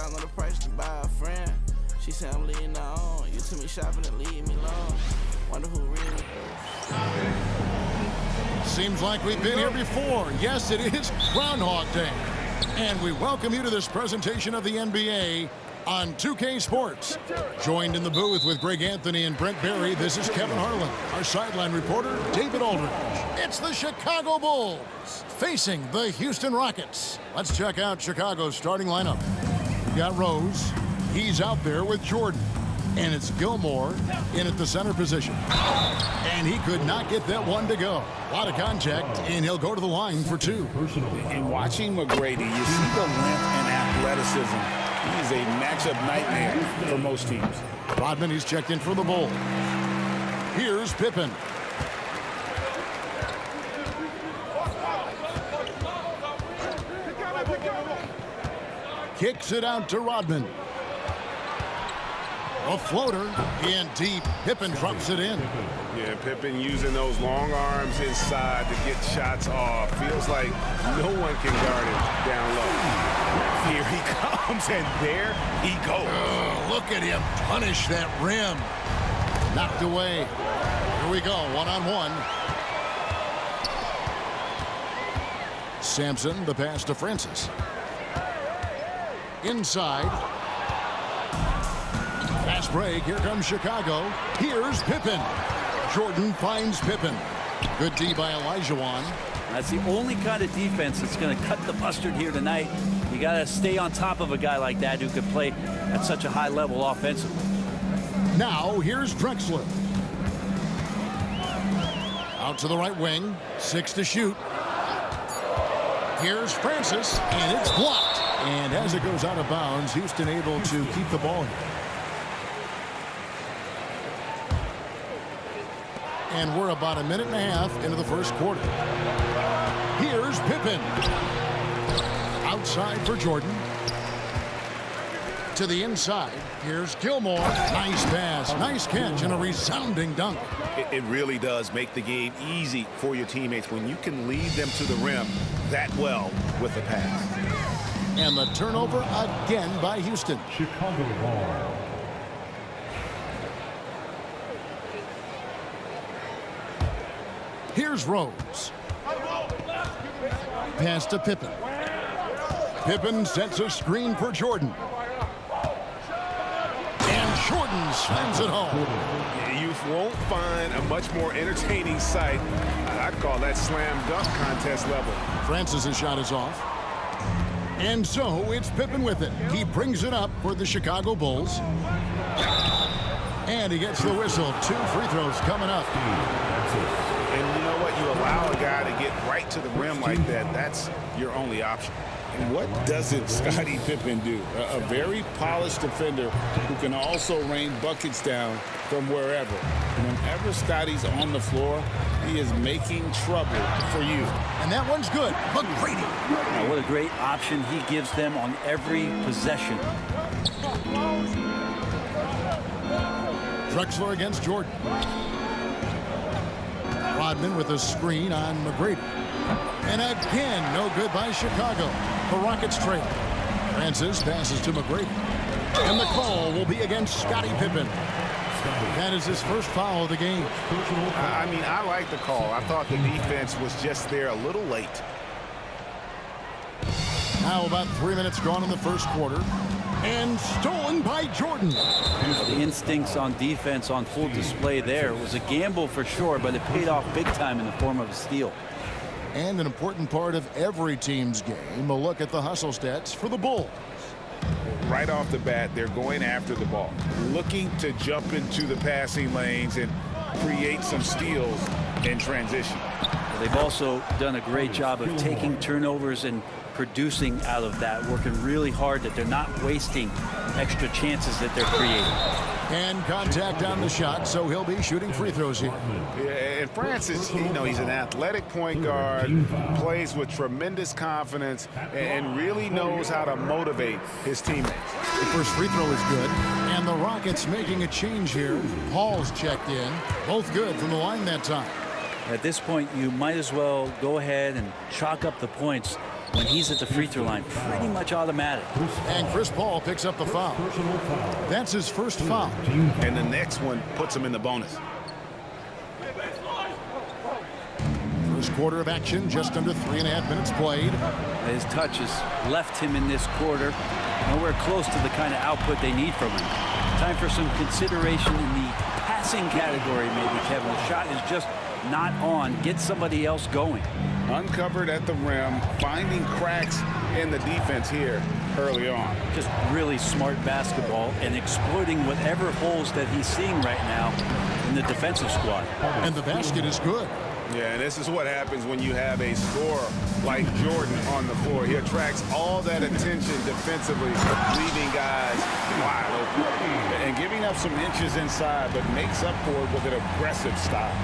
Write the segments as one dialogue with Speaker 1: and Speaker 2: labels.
Speaker 1: I know the price to buy a friend. She said I'm leading her on. You took me shopping and leave me alone. Wonder who really.
Speaker 2: Seems like we've been here before. Yes, it is Groundhog Day. And we welcome you to this presentation of the NBA on 2K Sports. Joined in the booth with Greg Anthony and Brent Barry, this is Kevin Harlan. Our sideline reporter, David Aldridge. It's the Chicago Bulls facing the Houston Rockets. Let's check out Chicago's starting lineup. We've got Rose. He's out there with Jordan. And it's Gilmore in at the center position. And he could not get that one to go. A lot of contact, and he'll go to the line for two.
Speaker 3: And watching McGrady, you see the length and athleticism. He is a matchup nightmare for most teams.
Speaker 2: Rodman, he's checked in for the Bulls. Here's Pippen. Kicks it out to Rodman. A floater in deep. Pippen drops it in.
Speaker 4: Yeah, Pippen using those long arms inside to get shots off. Feels like no one can guard him down low. Here he comes, and there he goes.
Speaker 2: Look at him punish that rim. Knocked away. Here we go, one-on-one. Sampson, the pass to Francis. Inside. Fast break. Here comes Chicago. Here's Pippen. Jordan finds Pippen. Good D by Olajuwon.
Speaker 5: That's the only kind of defense that's going to cut the mustard here tonight. You got to stay on top of a guy like that who can play at such a high level offensively.
Speaker 2: Now here's Drexler. Out to the right wing. 6 to shoot. Here's Francis, and it's blocked. And as it goes out of bounds, Houston able to keep the ball here. And we're about a minute and a half into the first quarter. Here's Pippen. Outside for Jordan. To the inside. Here's Gilmore. Nice pass. Nice catch and a resounding dunk.
Speaker 4: It really does make the game easy for your teammates when you can lead them to the rim that well with a pass.
Speaker 2: And the turnover again by Houston.
Speaker 6: Chicago ball.
Speaker 2: Here's Rose. Pass to Pippen. Pippen sets a screen for Jordan. And Jordan slams it home.
Speaker 4: You won't find a much more entertaining sight. I'd call that slam dunk contest level.
Speaker 2: Francis' shot is off. And so it's Pippen with it. He brings it up for the Chicago Bulls. And he gets the whistle. 2 free throws coming up.
Speaker 4: And you know what? You allow a guy to get right to the rim like that. That's your only option.
Speaker 3: And what doesn't Scottie Pippen do? A very polished defender who can also rain buckets down from wherever. Whenever Scottie's on the floor, he is making trouble for you.
Speaker 2: And that one's good. McGrady.
Speaker 5: Now, what a great option he gives them on every possession.
Speaker 2: Drexler against Jordan. Rodman with a screen on McGrady. And again, no good by Chicago. The Rockets trail. Francis passes to McGrady. And the call will be against Scottie Pippen. That is his first foul of the game.
Speaker 4: I mean, I like the call. I thought the defense was just there a little late.
Speaker 2: Now about 3 minutes gone in the first quarter. And stolen by Jordan.
Speaker 5: The instincts on defense on full display there. It was a gamble for sure, but it paid off big time in the form of a steal.
Speaker 2: And an important part of every team's game, a look at the hustle stats for the Bulls.
Speaker 4: Right off the bat, they're going after the ball, looking to jump into the passing lanes and create some steals in transition.
Speaker 5: They've also done a great job of taking turnovers and producing out of that, working really hard that they're not wasting extra chances that they're creating.
Speaker 2: And contact on the shot, so he'll be shooting free throws here.
Speaker 4: Yeah, and Francis, you know, he's an athletic point guard, plays with tremendous confidence, and really knows how to motivate his teammates.
Speaker 2: The first free throw is good, and the Rockets making a change here. Paul's checked in, both good from the line that time.
Speaker 5: At this point, you might as well go ahead and chalk up the points. when he's at the free throw line, pretty much automatic.
Speaker 2: And Chris Paul picks up the foul. That's his first foul.
Speaker 4: And the next one puts him in the bonus.
Speaker 2: First quarter of action, just under 3.5 minutes played.
Speaker 5: His touch has left him in this quarter. Nowhere close to the kind of output they need from him. Time for some consideration in the passing category, maybe, Kevin. The shot is just not on. Get somebody else going.
Speaker 3: Uncovered at the rim, finding cracks in the defense here early on.
Speaker 5: Just really smart basketball and exploiting whatever holes that he's seeing right now in the defensive squad.
Speaker 2: And the basket is good.
Speaker 4: Yeah, and this is what happens when you have a scorer like Jordan on the floor. He attracts all that attention defensively, leaving guys wide open.
Speaker 3: And giving up some inches inside, but makes up for it with an aggressive style.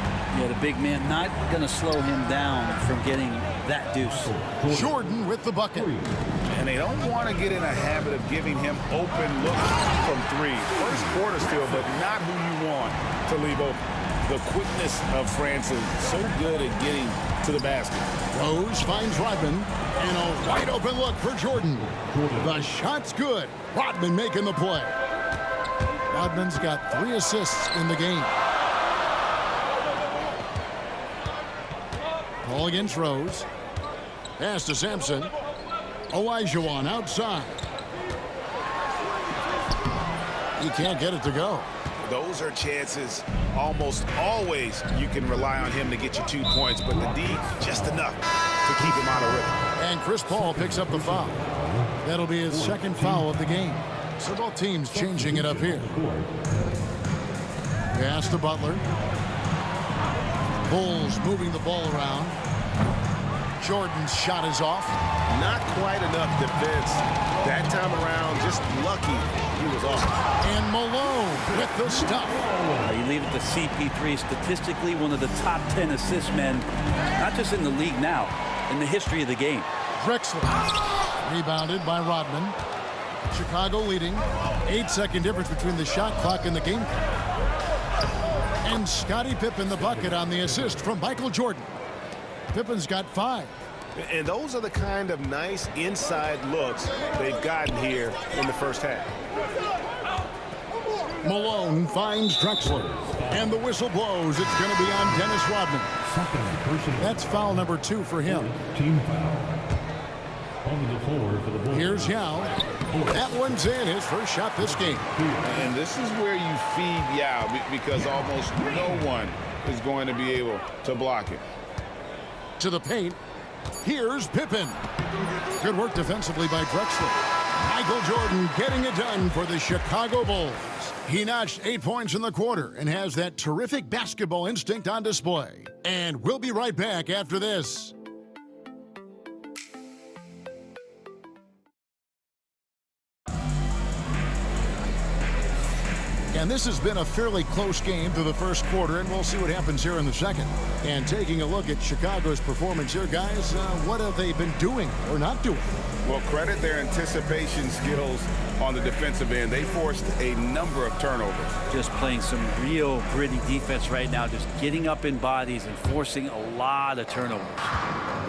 Speaker 5: Yeah, the big man not going to slow him down from getting that deuce.
Speaker 2: Jordan with the bucket.
Speaker 3: And they don't want to get in a habit of giving him open looks from three. First quarter still, but not who you want to leave open. The quickness of Francis, so good at getting to the basket.
Speaker 2: Rose finds Rodman, and a wide open look for Jordan. The shot's good. Rodman making the play. Rodman's got 3 assists in the game. Ball against Rose. Pass to Sampson. Olajuwon outside. He can't get it to go.
Speaker 4: Those are chances almost always you can rely on him to get you 2 points, but the D, just enough to keep him out of rhythm.
Speaker 2: And Chris Paul picks up the foul. That'll be his second foul of the game. So both teams changing it up here. Pass to Butler. Bulls moving the ball around. Jordan's shot is off.
Speaker 4: Not quite enough defense that time around. Just lucky he was off.
Speaker 2: And Malone with the stop.
Speaker 5: You leave it to CP3, statistically one of the top 10 assist men, not just in the league now, in the history of the game.
Speaker 2: Drexler rebounded by Rodman. Chicago leading. 8-second difference between the shot clock and the game clock. And Scottie Pippen the bucket on the assist from Michael Jordan. Pippen's got 5.
Speaker 4: And those are the kind of nice inside looks they've gotten here in the first half.
Speaker 2: Malone finds Drexler. And the whistle blows. It's going to be on Dennis Rodman. That's foul number 2 for him.
Speaker 6: Team foul. On the floor for the Bulls.
Speaker 2: Here's Yao. That one's in, his first shot this game.
Speaker 3: And this is where you feed Yao because almost no one is going to be able to block it.
Speaker 2: To the paint. Here's Pippen. Good work defensively by Drexler. Michael Jordan getting it done for the Chicago Bulls. He notched 8 points in the quarter and has that terrific basketball instinct on display. And we'll be right back after this. And this has been a fairly close game through the first quarter, and we'll see what happens here in the second. And taking a look at Chicago's performance here, guys, what have they been doing or not doing?
Speaker 3: Well, credit their anticipation skills on the defensive end. They forced a number of turnovers.
Speaker 5: Just playing some real gritty defense right now, just getting up in bodies and forcing a lot of turnovers.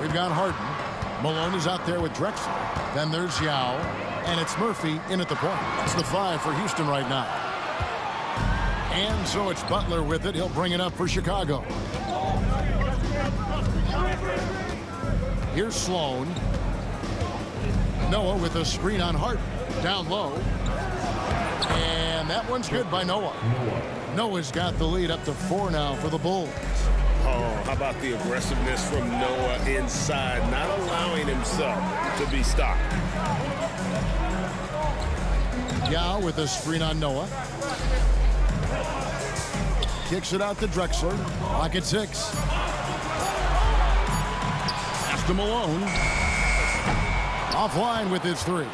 Speaker 2: We've got Harden. Malone is out there with Drexler. Then there's Yao, and it's Murphy in at the point. That's the 5 for Houston right now. And so it's Butler with it. He'll bring it up for Chicago. Here's Sloan. Noah with a screen on Harden. Down low. And that one's good by Noah. Noah's got the lead up to 4 now for the Bulls.
Speaker 4: Oh, how about the aggressiveness from Noah inside, not allowing himself to be stopped.
Speaker 2: Yao with a screen on Noah. Kicks it out to Drexler. Clock at 6. Pass to Malone. Offline with his 3.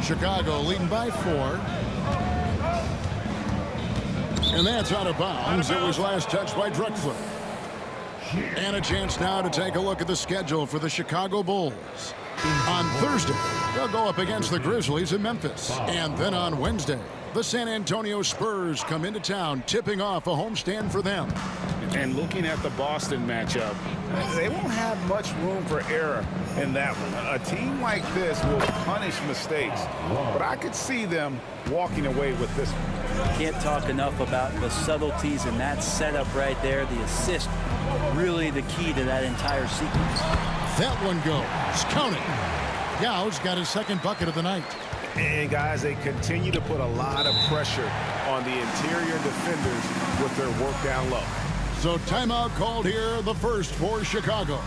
Speaker 2: Chicago leading by 4. And that's out of bounds. It was last touched by Drexler. And a chance now to take a look at the schedule for the Chicago Bulls. On Thursday, they'll go up against the Grizzlies in Memphis. And then on Wednesday, the San Antonio Spurs come into town, tipping off a homestand for them.
Speaker 3: And looking at the Boston matchup, they won't have much room for error in that one. A team like this will punish mistakes, but I could see them walking away with this one.
Speaker 5: Can't talk enough about the subtleties in that setup right there. The assist, really the key to that entire sequence.
Speaker 2: That one goes. Count it. Yao's got his second bucket of the night.
Speaker 4: And guys, they continue to put a lot of pressure on the interior defenders with their work down low.
Speaker 2: So timeout called here, the first for Chicago.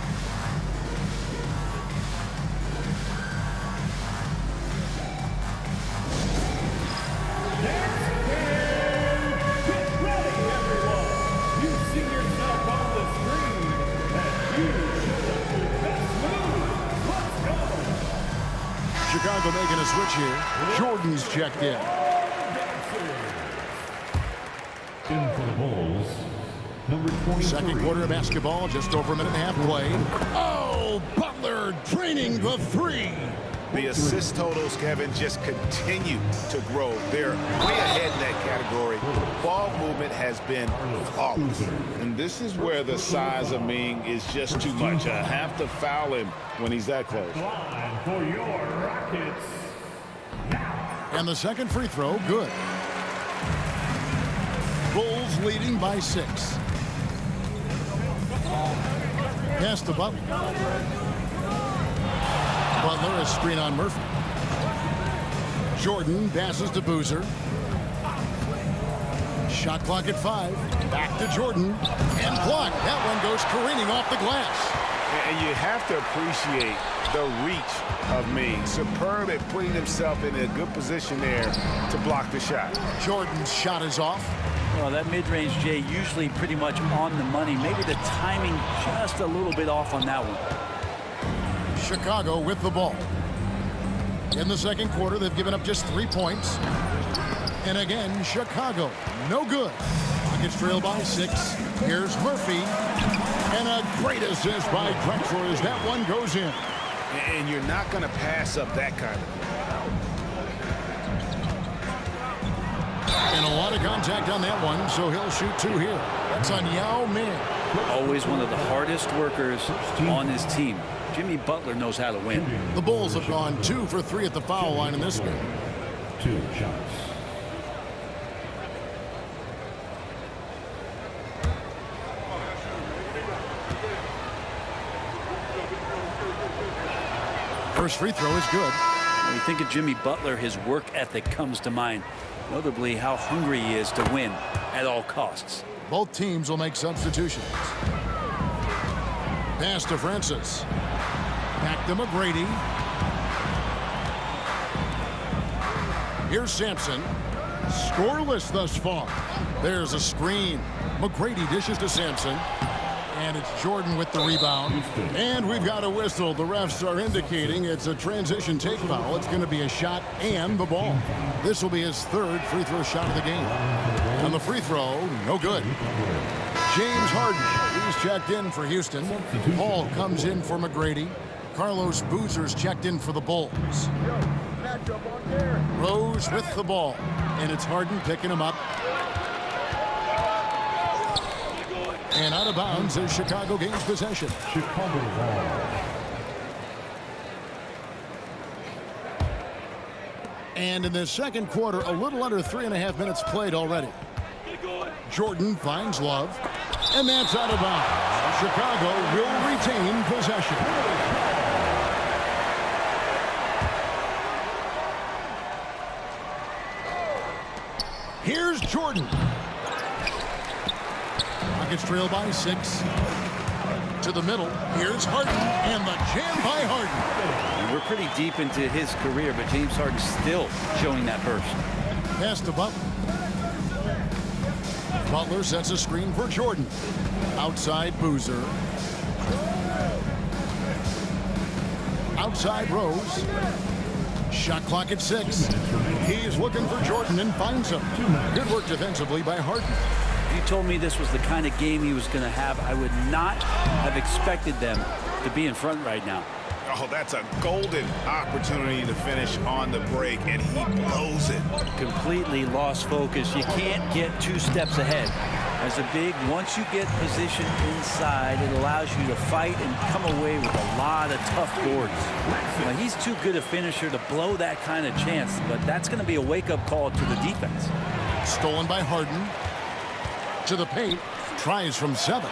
Speaker 2: Chicago making a switch here. Jordan's checked in.
Speaker 6: In for the Bulls, number 23.
Speaker 2: Second quarter of basketball, just over a minute and a half play. Oh, Butler draining the three.
Speaker 4: The assist totals, Kevin, just continue to grow. They're way ahead in that category. Ball movement has been flawless.
Speaker 3: And this is where the size of Ming is just too much. I have to foul him when he's that close.
Speaker 6: Line for your Rockets.
Speaker 2: And the second free throw, good. Bulls leading by 6. Pass to Butler. Butler a screen on Murphy. Jordan passes to Boozer. Shot clock at 5. Back to Jordan. And blocked. That one goes careening off the glass.
Speaker 4: And you have to appreciate the reach of Ming. Superb at putting himself in a good position there to block the shot.
Speaker 2: Jordan's shot is off.
Speaker 5: Well, that mid-range, Jay, usually pretty much on the money. Maybe the timing just a little bit off on that one.
Speaker 2: Chicago with the ball. In the second quarter, they've given up just 3 points. And again, Chicago, no good. Rockets trail by 6. Here's Murphy. And a great assist by Drexler as that one goes in.
Speaker 4: And you're not going to pass up that kind of thing.
Speaker 2: And a lot of contact on that one, so he'll shoot 2 here. That's on Yao Ming.
Speaker 5: Always one of the hardest workers on his team. Jimmy Butler knows how to win.
Speaker 2: The Bulls have gone 2 for 3 at the foul line in this game.
Speaker 6: 2 shots.
Speaker 2: First free throw is good.
Speaker 5: When you think of Jimmy Butler, his work ethic comes to mind. Notably, how hungry he is to win at all costs.
Speaker 2: Both teams will make substitutions. Pass to Francis. Back to McGrady. Here's Sampson. Scoreless thus far. There's a screen. McGrady dishes to Sampson. And it's Jordan with the rebound. And we've got a whistle. The refs are indicating it's a transition take foul. It's going to be a shot and the ball. This will be his 3rd free throw shot of the game. And the free throw, no good. James Harden, he's checked in for Houston. Paul comes in for McGrady. Carlos Boozer's checked in for the Bulls. Rose with the ball. And it's Harden picking him up. And out of bounds as Chicago gains possession.
Speaker 6: Chicago ball.
Speaker 2: And in the second quarter, a little under 3.5 minutes played already. Jordan finds Love. And that's out of bounds. Chicago will retain possession. Here's Jordan. Rockets trail by 6. To the middle. Here's Harden. And the jam by Harden.
Speaker 5: And we're pretty deep into his career, but James Harden's still showing that burst.
Speaker 2: Pass to Butler. Butler sets a screen for Jordan. Outside Boozer. Outside Rose. Shot clock at 6. He's looking for Jordan and finds him. Good work defensively by Harden.
Speaker 5: If you told me this was the kind of game he was going to have, I would not have expected them to be in front right now.
Speaker 4: Oh, that's a golden opportunity to finish on the break, and he blows it.
Speaker 5: Completely lost focus. You can't get 2 steps ahead As a big, once you get positioned inside, it allows you to fight and come away with a lot of tough boards. Now, he's too good a finisher to blow that kind of chance, but that's going to be a wake-up call to the defense.
Speaker 2: Stolen by Harden. To the paint. Tries from 7.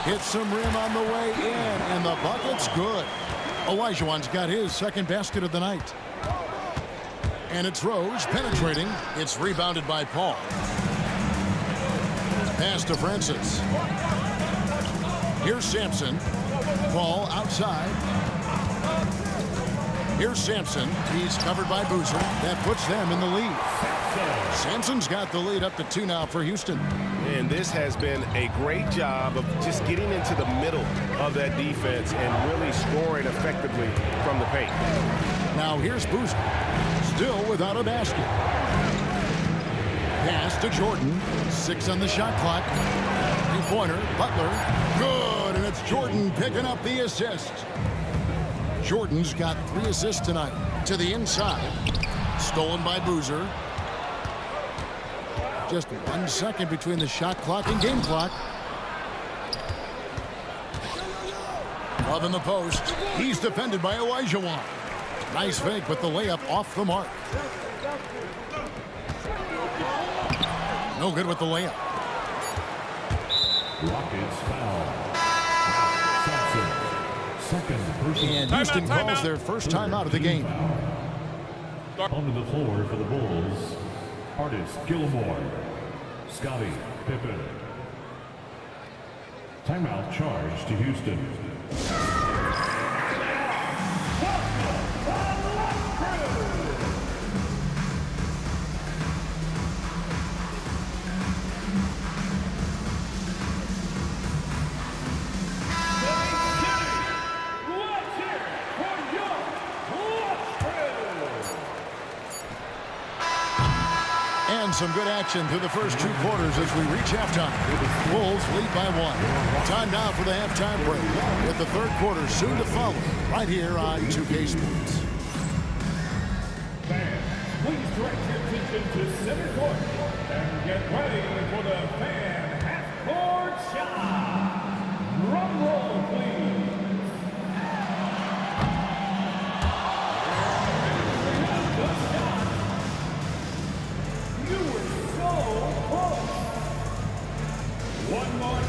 Speaker 2: Hits some rim on the way in, and the bucket's good. Olajuwon's got his second basket of the night. And it's Rose penetrating. It's rebounded by Paul. Pass to Francis. Here's Sampson. Paul outside. Here's Sampson. He's covered by Boozer. That puts them in the lead. Sampson's got the lead up to 2 now for Houston.
Speaker 4: And this has been a great job of just getting into the middle of that defense and really scoring effectively from the paint.
Speaker 2: Now here's Boozer. Still without a basket. Pass to Jordan. 6 on the shot clock. 3-pointer. Butler. Good. And it's Jordan picking up the assist. Jordan's got 3 assists tonight. To the inside. Stolen by Boozer. Just 1 second between the shot clock and game clock. Love in the post. He's defended by Olajuwon. Nice fake, but the layup off the mark. No good with the layup.
Speaker 6: Rockets foul. Sampson. Second personal.
Speaker 2: And Houston calls their first time out of the game.
Speaker 6: Onto the floor for the Bulls. Artis Gilmore. Scottie Pippen. Timeout charge to Houston.
Speaker 2: And some good action through the first 2 quarters as we reach halftime. Bulls lead by 1. Time now for the halftime break, with the 3rd quarter soon to follow right here on 2K Sports.
Speaker 6: Fans, please direct your attention to center court and get ready for the fan half-court shot. Drum roll, please. One more.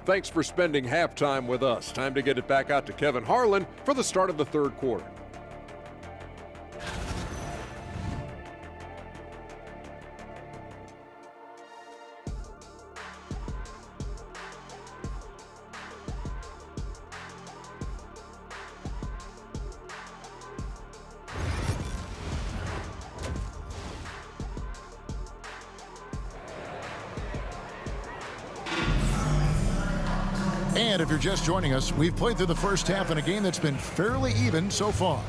Speaker 7: Thanks for spending halftime with us. Time to get it back out to Kevin Harlan for the start of the 3rd quarter.
Speaker 2: And if you're just joining us, we've played through the first half in a game that's been fairly even so far.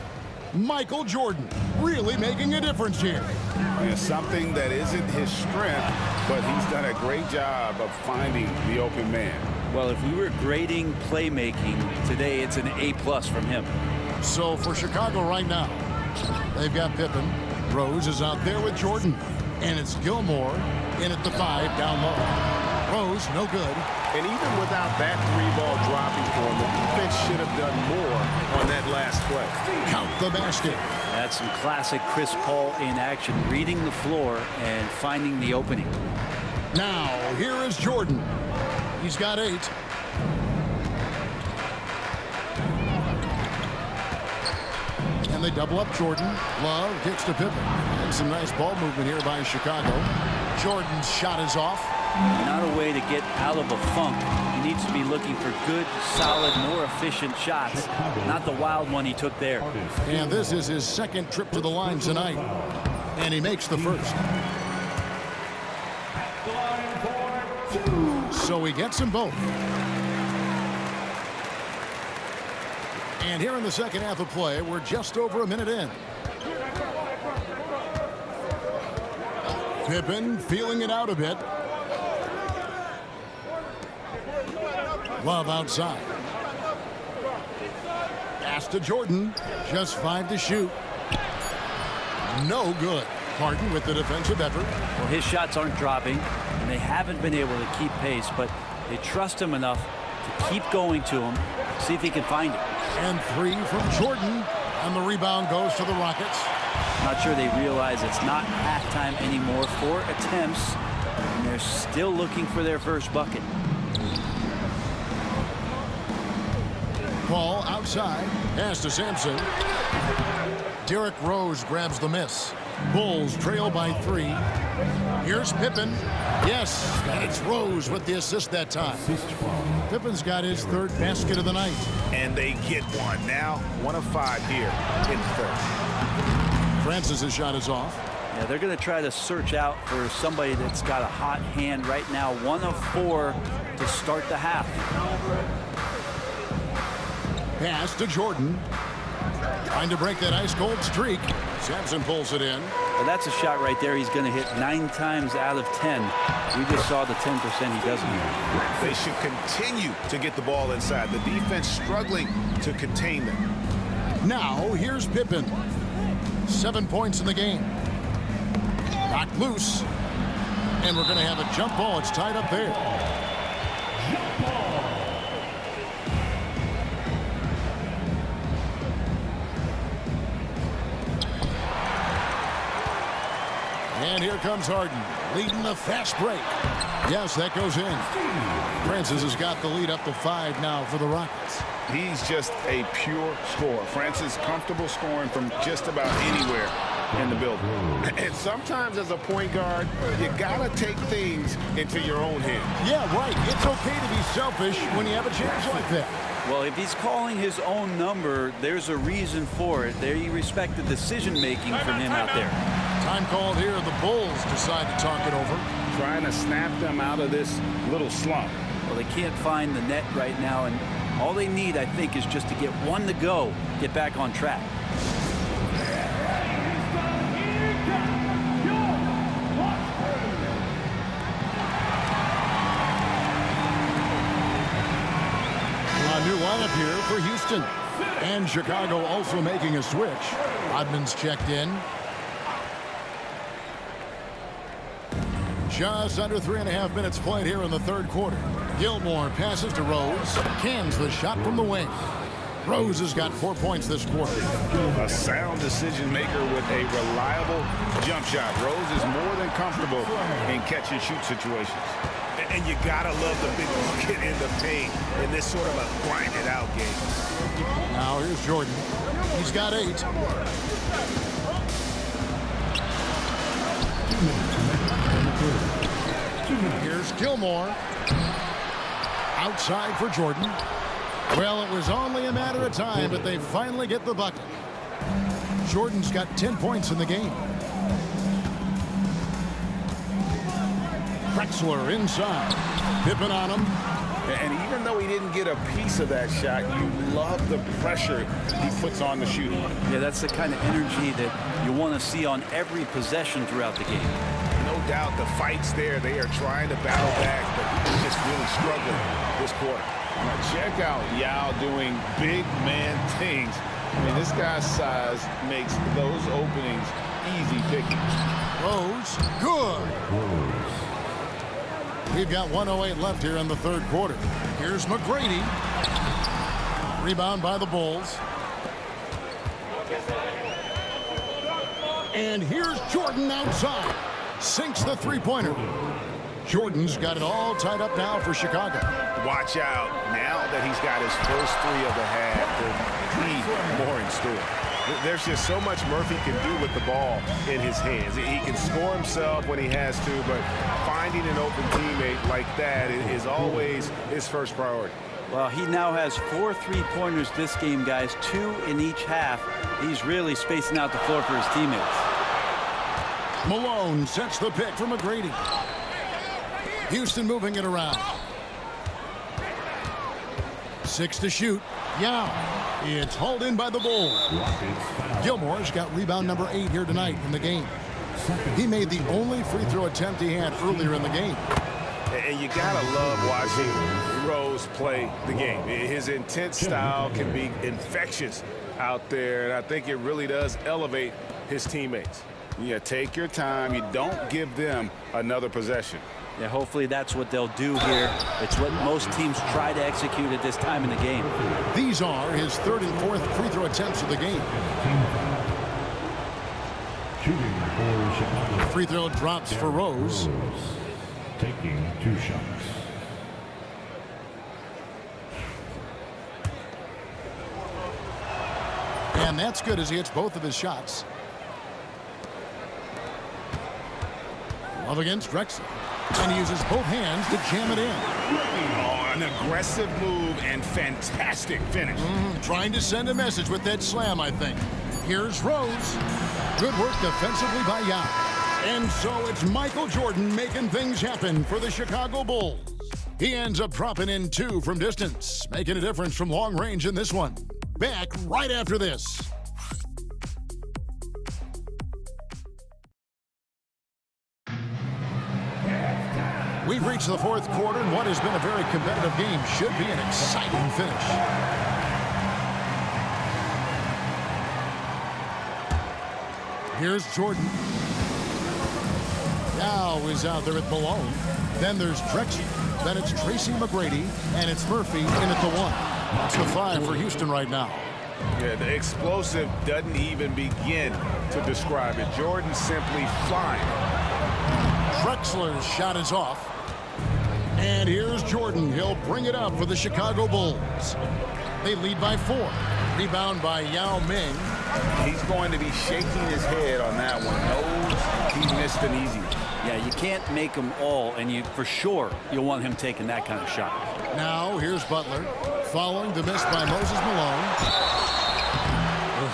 Speaker 2: Michael Jordan really making a difference here.
Speaker 4: It's something that isn't his strength, but he's done a great job of finding the open man.
Speaker 5: Well, if we were grading playmaking today, it's an A+ from him.
Speaker 2: So for Chicago right now, they've got Pippen. Rose is out there with Jordan. And it's Gilmore in at the 5 down low. Rose, no good.
Speaker 4: And even without that 3-ball dropping for him, the defense should have done more on that last play.
Speaker 2: Count the basket.
Speaker 5: That's some classic Chris Paul in action, reading the floor and finding the opening.
Speaker 2: Now, here is Jordan. He's got 8. And they double up Jordan. Love kicks to Pippen. And some nice ball movement here by Chicago. Jordan's shot is off.
Speaker 5: Not a way to get out of a funk. He needs to be looking for good, solid, more efficient shots. Not the wild one he took there.
Speaker 2: And this is his second trip to the line tonight. And he makes the first. So he gets them both. And here in the second half of play, we're just over a minute in. Pippen feeling it out a bit. Love outside. Pass to Jordan. Just 5 to shoot. No good. Harden with the defensive effort.
Speaker 5: Well, his shots aren't dropping, and they haven't been able to keep pace, but they trust him enough to keep going to him, see if he can find it.
Speaker 2: And 3 from Jordan. And the rebound goes to the Rockets.
Speaker 5: Not sure they realize it's not halftime anymore. 4 attempts, and they're still looking for their first bucket.
Speaker 2: Ball outside. Pass to Sampson. Derrick Rose grabs the miss. Bulls trail by 3. Here's Pippen. Yes, and it's Rose with the assist that time. Pippen's got his 3rd basket of the night.
Speaker 4: And they get one. Now 1 of 5 here in the 3rd.
Speaker 2: Francis's shot is off.
Speaker 5: Yeah, they're going to try to search out for somebody that's got a hot hand right now. 1 of 4 to start the half.
Speaker 2: Pass to Jordan. Trying to break that ice-cold streak. Sampson pulls it in.
Speaker 5: Well, that's a shot right there he's going to hit 9 times out of 10. We just saw the 10% he doesn't hit.
Speaker 4: They should continue to get the ball inside. The defense struggling to contain them.
Speaker 2: Now, here's Pippen. 7 points in the game. Knocked loose. And we're going to have a jump ball. It's tied up there. And here comes Harden, leading the fast break. Yes, that goes in. Francis has got the lead up to 5 now for the Rockets.
Speaker 4: He's just a pure scorer. Francis comfortable scoring from just about anywhere in the building. And sometimes as a point guard, you gotta take things into your own hands.
Speaker 2: Yeah, right. It's okay to be selfish when you have a chance like that.
Speaker 5: Well, if he's calling his own number, there's a reason for it. They respect the decision-making from him out there.
Speaker 2: Time called here. The Bulls decide to talk it over.
Speaker 3: Trying to snap them out of this little slump.
Speaker 5: Well, they can't find the net right now, and all they need, I think, is just to get 1 to go, get back on track.
Speaker 2: A new lineup here for Houston. And Chicago also making a switch. Rodman's checked in. Just under 3.5 minutes played here in the 3rd quarter. Gilmore passes to Rose. Cans the shot from the wing. Rose has got 4 points this quarter.
Speaker 4: A sound decision maker with a reliable jump shot. Rose is more than comfortable in catch and shoot situations. And you gotta love the big bucket in the paint in this sort of a grinded out game.
Speaker 2: Now here's Jordan. He's got 8. Here's Gilmore. Outside for Jordan. Well, it was only a matter of time, but they finally get the bucket. Jordan's got 10 points in the game. Drexler inside. Pippen on him.
Speaker 4: And even though he didn't get a piece of that shot, you love the pressure he puts on the shooter.
Speaker 5: Yeah, that's the kind of energy that you want to see on every possession throughout the game.
Speaker 4: No doubt the fight's there. They are trying to battle back, but he's just really struggling this quarter.
Speaker 3: Now check out Yao doing big man things. I mean, this guy's size makes those openings easy picking.
Speaker 2: Rose, good. We've got 1:08 left here in the 3rd quarter. Here's McGrady. Rebound by the Bulls. And here's Jordan outside. Sinks the 3-pointer. Jordan's got it all tied up now for Chicago.
Speaker 4: Watch out. Now that he's got his first 3 of the half, there'll be more in store. There's just so much Murphy can do with the ball in his hands. He can score himself when he has to, but finding an open teammate like that is always his first priority.
Speaker 5: Well, he now has 4 3-pointers this game, guys, 2 in each half. He's really spacing out the floor for his teammates.
Speaker 2: Malone sets the pick for McGrady. Houston moving it around. 6 to shoot. Yao. It's hauled in by the Bulls. Gilmore's got rebound number 8 here tonight in the game. He made the only free throw attempt he had earlier in the game.
Speaker 4: And you gotta love watching Rose play the game. His intense style can be infectious out there, and I think it really does elevate his teammates.
Speaker 3: Yeah, take your time. You don't give them another possession.
Speaker 5: Yeah, hopefully that's what they'll do here. It's what most teams try to execute at this time in the game.
Speaker 2: These are his third and fourth free throw attempts of the game.
Speaker 6: Shooting for Chicago.
Speaker 2: Free throw drops for Rose.
Speaker 6: Taking 2 shots.
Speaker 2: And that's good as he hits both of his shots. Love against Drexler. And he uses both hands to jam it in.
Speaker 3: Oh, an aggressive move and fantastic finish.
Speaker 2: Trying to send a message with that slam, I think. Here's Rose. Good work defensively by Yao. And so it's Michael Jordan making things happen for the Chicago Bulls. He ends up dropping in 2 from distance, making a difference from long range in this one. Back right after this. We've reached the fourth quarter, and what has been a very competitive game should be an exciting finish. Here's Jordan. Now is out there at Malone. Then there's Drexler. Then it's Tracy McGrady, and it's Murphy in at the 1. That's the 5 for Houston right now.
Speaker 3: Yeah, the explosive doesn't even begin to describe it. Jordan simply flying.
Speaker 2: Drexler's shot is off. And here's Jordan. He'll bring it up for the Chicago Bulls. They lead by 4. Rebound by Yao Ming.
Speaker 3: He's going to be shaking his head on that one. Knows he missed an easy one.
Speaker 5: Yeah, you can't make them all, and you for sure you'll want him taking that kind of shot.
Speaker 2: Now here's Butler. Following the miss by Moses Malone.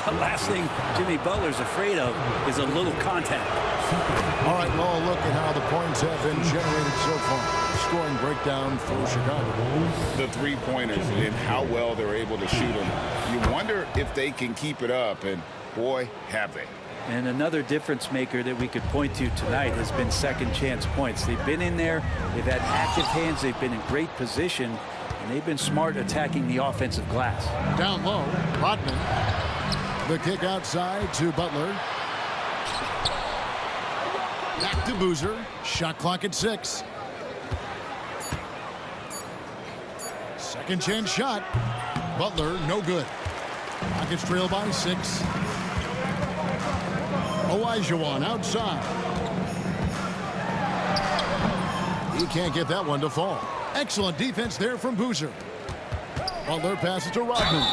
Speaker 5: The last thing Jimmy Butler's afraid of is a little contact.
Speaker 2: All right, well, look at how the points have been generated so far. Scoring breakdown for Chicago.
Speaker 3: The three-pointers and how well they're able to shoot them. You wonder if they can keep it up, and boy, have they.
Speaker 5: And another difference maker that we could point to tonight has been second chance points. They've been in there, they've had active hands, they've been in great position, and they've been smart attacking the offensive glass.
Speaker 2: Down low, Rodman. The kick outside to Butler. Back to Boozer. Shot clock at 6. Second chance shot. Butler, no good. Rockets trail by 6. Olajuwon outside. He can't get that one to fall. Excellent defense there from Boozer. Butler passes to Rodman.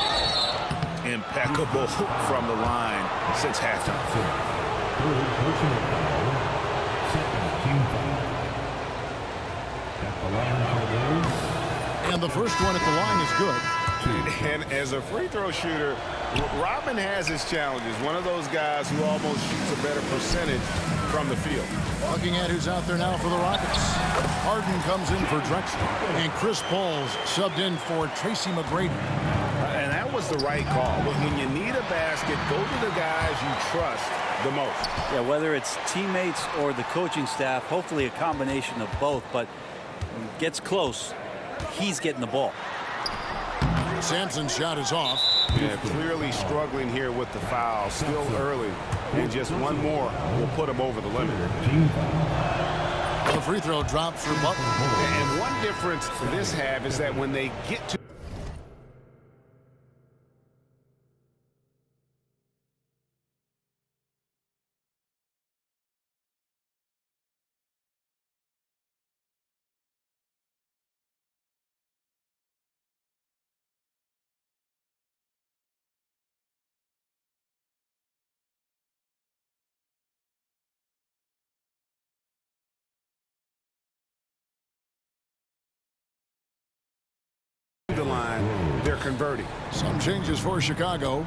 Speaker 3: Impeccable from the line since halftime.
Speaker 2: And the first one at the line is good.
Speaker 4: And as a free throw shooter, Rodman has his challenges. One of those guys who almost shoots a better percentage from the field.
Speaker 2: Looking at who's out there now for the Rockets. Harden comes in for Drexler. And Chris Paul's subbed in for Tracy McGrady.
Speaker 4: And that was the right call. When you need a basket, go to the guys you trust the most.
Speaker 5: Yeah, whether it's teammates or the coaching staff, hopefully a combination of both, but when it gets close, he's getting the ball.
Speaker 2: Sampson's shot is off.
Speaker 4: Yeah, clearly struggling here with the foul. Still early. And just one more will put him over the limit.
Speaker 2: The free throw drops for Butler.
Speaker 4: And one difference this half is that when they get to the line, they're converting.
Speaker 2: Some changes for Chicago.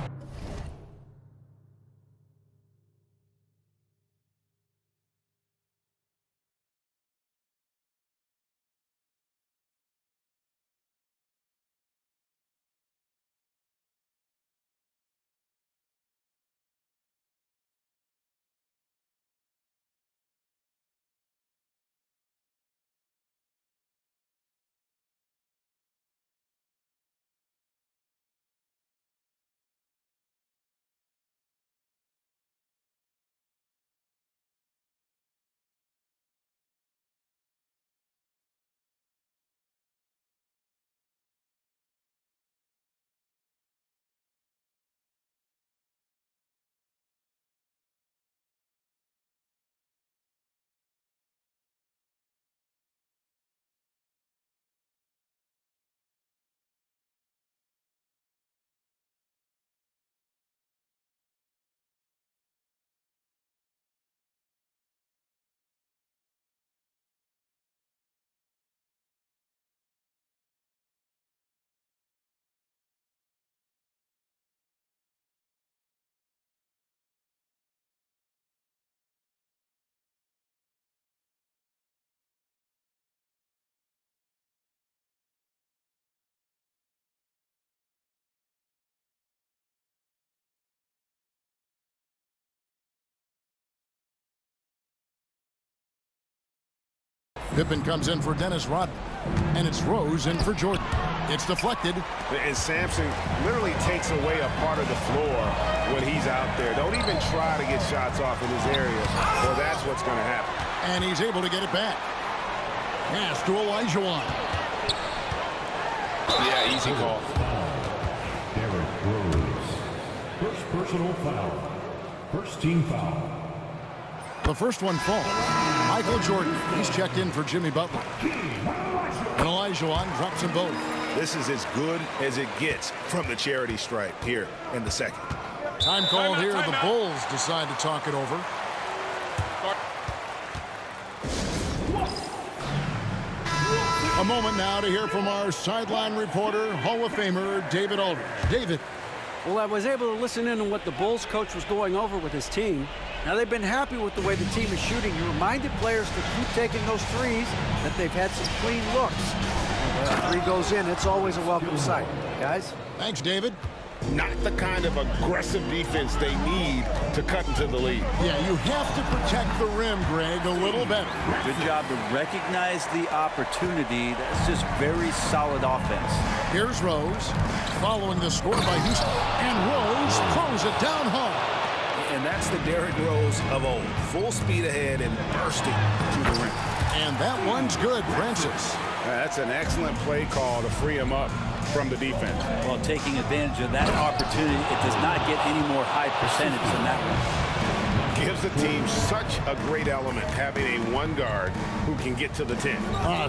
Speaker 2: Pippen comes in for Dennis Rodman. And it's Rose in for Jordan. It's deflected.
Speaker 4: And Sampson literally takes away a part of the floor when he's out there. Don't even try to get shots off in his area, or that's what's going to happen.
Speaker 2: And he's able to get it back. Pass to Olajuwon.
Speaker 4: Yeah, easy call.
Speaker 6: Derrick Rose. First personal foul. First team foul.
Speaker 2: The first one falls. Michael Jordan. He's checked in for Jimmy Butler. And Olajuwon drops them both.
Speaker 4: This is as good as it gets from the charity stripe here in the second.
Speaker 2: Time called here. The Bulls decide to talk it over. A moment now to hear from our sideline reporter, Hall of Famer David Aldridge. David.
Speaker 8: Well, I was able to listen in on what the Bulls coach was going over with his team. Now, they've been happy with the way the team is shooting. He reminded players to keep taking those threes, that they've had some clean looks. When a three goes in, it's always a welcome sight. Guys?
Speaker 2: Thanks, David.
Speaker 3: Not the kind of aggressive defense they need to cut into the lead.
Speaker 2: Yeah, you have to protect the rim, Greg, a little better.
Speaker 5: Good job to recognize the opportunity. That's just very solid offense.
Speaker 2: Here's Rose, following the score by Houston. And Rose throws it down hard.
Speaker 4: And that's the Derrick Rose of old. Full speed ahead and bursting to the rim.
Speaker 2: And that one's good, Francis.
Speaker 3: That's an excellent play call to free him up from the defense.
Speaker 5: Well, taking advantage of that opportunity, it does not get any more high percentage than that one.
Speaker 4: Gives the team such a great element having a one guard who can get to the 10.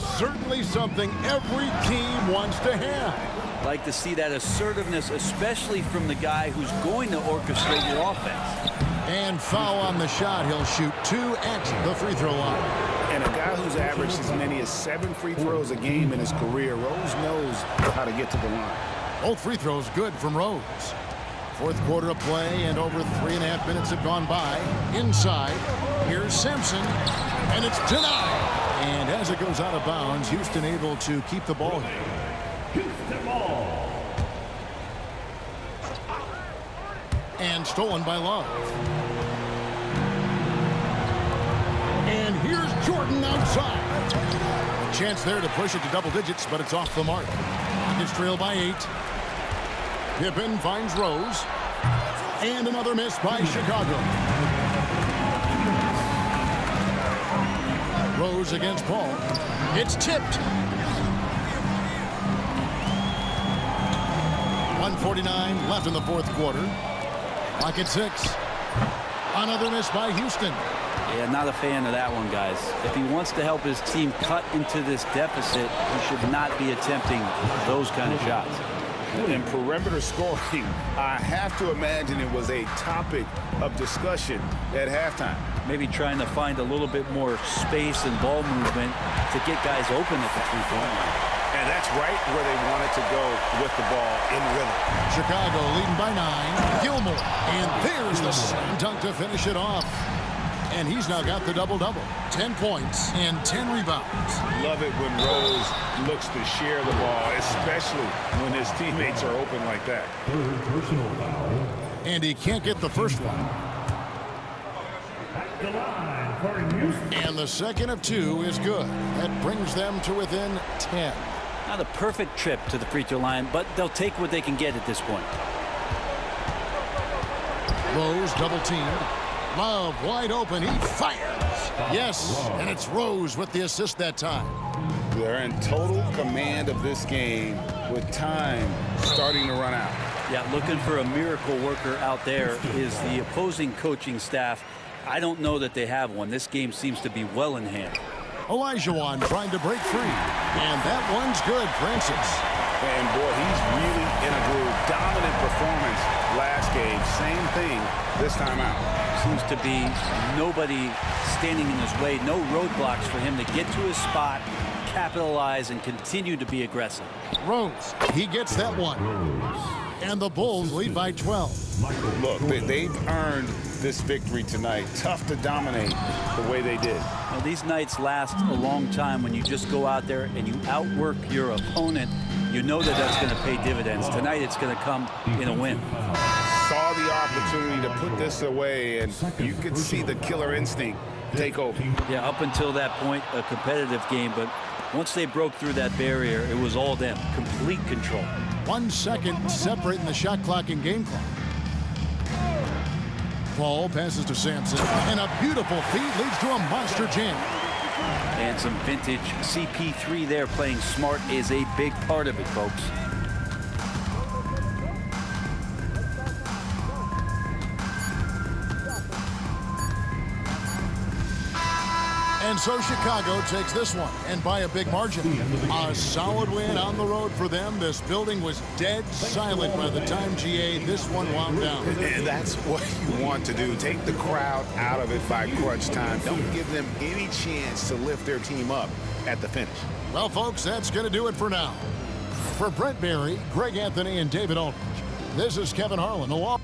Speaker 2: Certainly something every team wants to have.
Speaker 5: Like to see that assertiveness, especially from the guy who's going to orchestrate your offense.
Speaker 2: And foul on the shot. He'll shoot 2 at the free throw line.
Speaker 4: And a guy who's averaged as many as 7 free throws a game in his career, Rose knows how to get to the line.
Speaker 2: Both free throws good from Rose. Fourth quarter of play, and over 3.5 minutes have gone by. Inside, here's Sampson, and it's denied. And as it goes out of bounds, Houston able to keep the ball here.
Speaker 6: Houston ball.
Speaker 2: And stolen by Love. And here's Jordan outside. A chance there to push it to double digits, but it's off the mark. Rockets trail by 8. Pippen finds Rose. And another miss by Chicago. Rose against Paul. It's tipped. 1:49 left in the fourth quarter. Clock at 6. Another miss by Houston.
Speaker 5: Yeah, not a fan of that one, guys. If he wants to help his team cut into this deficit, he should not be attempting those kind of shots.
Speaker 3: In perimeter scoring, I have to imagine it was a topic of discussion at halftime.
Speaker 5: Maybe trying to find a little bit more space and ball movement to get guys open at the three-point line.
Speaker 4: And that's right where they wanted to go with the ball in rhythm.
Speaker 2: Chicago leading by 9. Gilmore. And there's the slam dunk to finish it off. And he's now got the double-double. 10 points and 10 rebounds.
Speaker 4: Love it when Rose looks to share the ball, especially when his teammates are open like that.
Speaker 6: Third personal foul.
Speaker 2: And he can't get the first one.
Speaker 6: At the line for Houston.
Speaker 2: And the second of 2 is good. That brings them to within 10.
Speaker 5: Not a perfect trip to the free throw line, but they'll take what they can get at this point.
Speaker 2: Rose double-teamed. Love wide open. He fires. Yes, and it's Rose with the assist that time.
Speaker 3: They're in total command of this game with time starting to run out.
Speaker 5: Yeah, looking for a miracle worker out there is the opposing coaching staff. I don't know that they have one. This game seems to be well in hand.
Speaker 2: Olajuwon trying to break free. And that one's good, Francis.
Speaker 3: And boy, he's really in a groove. Dominant performance last game. Same thing this time out.
Speaker 5: Seems to be nobody standing in his way. No roadblocks for him to get to his spot, capitalize, and continue to be aggressive.
Speaker 2: Rose, he gets that one. And the Bulls lead by 12.
Speaker 3: Look, they've earned this victory tonight. Tough to dominate the way they did.
Speaker 5: Now, these nights last a long time when you just go out there and you outwork your opponent. You know that that's going to pay dividends. Tonight it's going to come in a win.
Speaker 3: Saw the opportunity to put this away, and you could see the killer instinct take over.
Speaker 5: Yeah, up until that point, a competitive game, but once they broke through that barrier, it was all them. Complete control.
Speaker 2: 1 second separating the shot clock and game clock. Paul passes to Sampson, and a beautiful feed leads to a monster jam.
Speaker 5: And some vintage CP3 there. Playing smart is a big part of it, folks.
Speaker 2: And so Chicago takes this one, and by a big margin. A solid win on the road for them. This building was dead silent by the time, GA, this one wound down.
Speaker 4: And that's what you want to do. Take the crowd out of it by crunch time. Don't give them any chance to lift their team up at the finish.
Speaker 2: Well, folks, that's going to do it for now. For Brent Barry, Greg Anthony, and David Aldridge, this is Kevin Harlan along.